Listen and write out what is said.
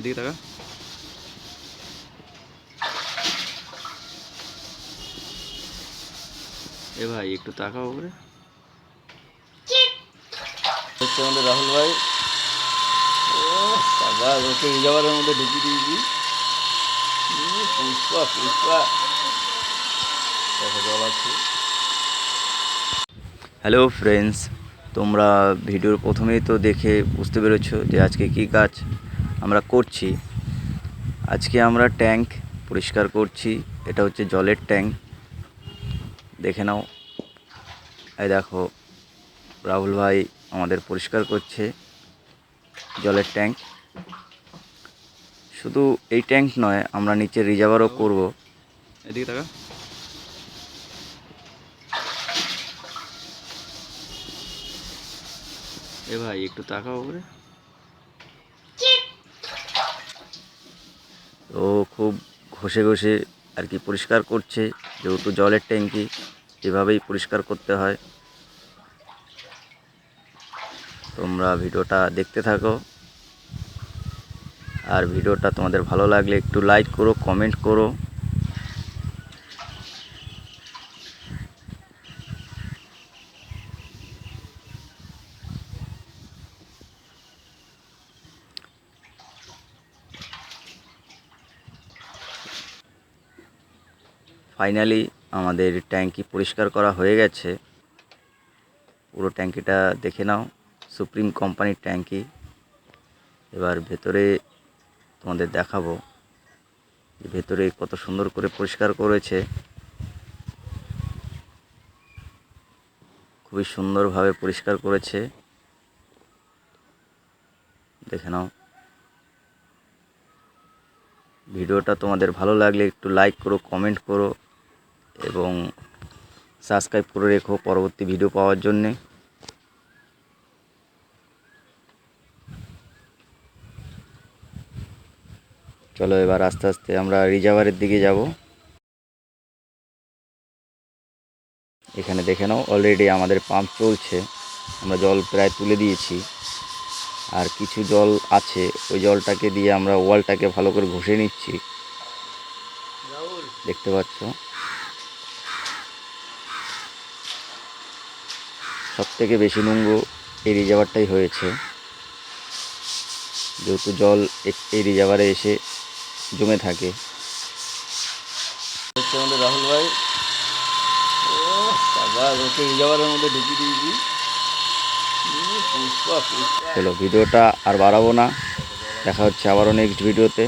এদিকে টাকা এ ভাই একটু তাকাও করে হচ্ছে আমাদের রাহুল ভাই। বাবা ওকে রিজার্ভারের মধ্যে ঢুকিয়ে দিয়েছি। পুষ্পা পুষ্পা দেখা জল আছে। হ্যালো ফ্রেন্ডস, তোমরা ভিডিওর প্রথমেই তো দেখে বুঝতে পেরেছো যে আজকে কী কাজ আমরা করছি। আজকে আমরা ট্যাঙ্ক পরিষ্কার করছি। এটা হচ্ছে জলের ট্যাঙ্ক, দেখে নাও। এই দেখো রাহুল ভাই আমাদের পরিষ্কার করছে জলের ট্যাঙ্ক। শুধু এই ট্যাঙ্ক নয়, আমরা নিচে রিজার্ভারও করব। এদিকে টাকা এ ভাই একটু তাকাও করে। তো খুব ঘষে ঘষে আর কি পরিষ্কার করছে, যেহেতু জলের ট্যাঙ্কি এভাবেই পরিষ্কার করতে হয়। তোমরা ভিডিওটা দেখতে থাকো, আর ভিডিওটা তোমাদের ভালো লাগলে একটু লাইক করো, কমেন্ট করো। ফাইনালি আমাদের ট্যাঙ্কি পরিষ্কার করা হয়ে গেছে। পুরো ট্যাঙ্কিটা দেখে নাও, সুপ্রিম কোম্পানির ট্যাঙ্কি। এবার ভেতরে তোমাদের দেখাবো যে ভেতরে কত সুন্দর করে পরিষ্কার করেছে। খুবই সুন্দরভাবে পরিষ্কার করেছে, দেখে নাও। ভিডিওটা তোমাদের ভালো লাগলে একটু লাইক করো, কমেন্ট করো এবং সাবস্ক্রাইব করে রেখো পরবর্তী ভিডিও পাওয়ার জন্যে। চলো এবার আস্তে আস্তে আমরা রিজার্ভারের দিকে যাব। এখানে দেখে নাও, অলরেডি আমাদের পাম্প চলছে। আমরা জল প্রায় তুলে দিয়েছি, আর কিছু জল আছে। ওই জলটাকে দিয়ে আমরা ওয়ালটাকে ভালো করে ঘষে নিচ্ছি, দেখতে পাচ্ছ। সব থেকে বেশি নোংরা এই রিজার্ভারটাই হয়েছে, যেহেতু জল এই রিজার্ভারে এসে জমে থাকে। হচ্ছে আমাদের রাহুল ভাই। বাবা ওকে রিজার্ভারের মধ্যে ঢুকিয়ে দিয়েছি। পুষ্পা পুষ্পা। চলো ভিডিওটা আর বাড়াবো না, দেখা হচ্ছে আবারও নেক্সট ভিডিওতে।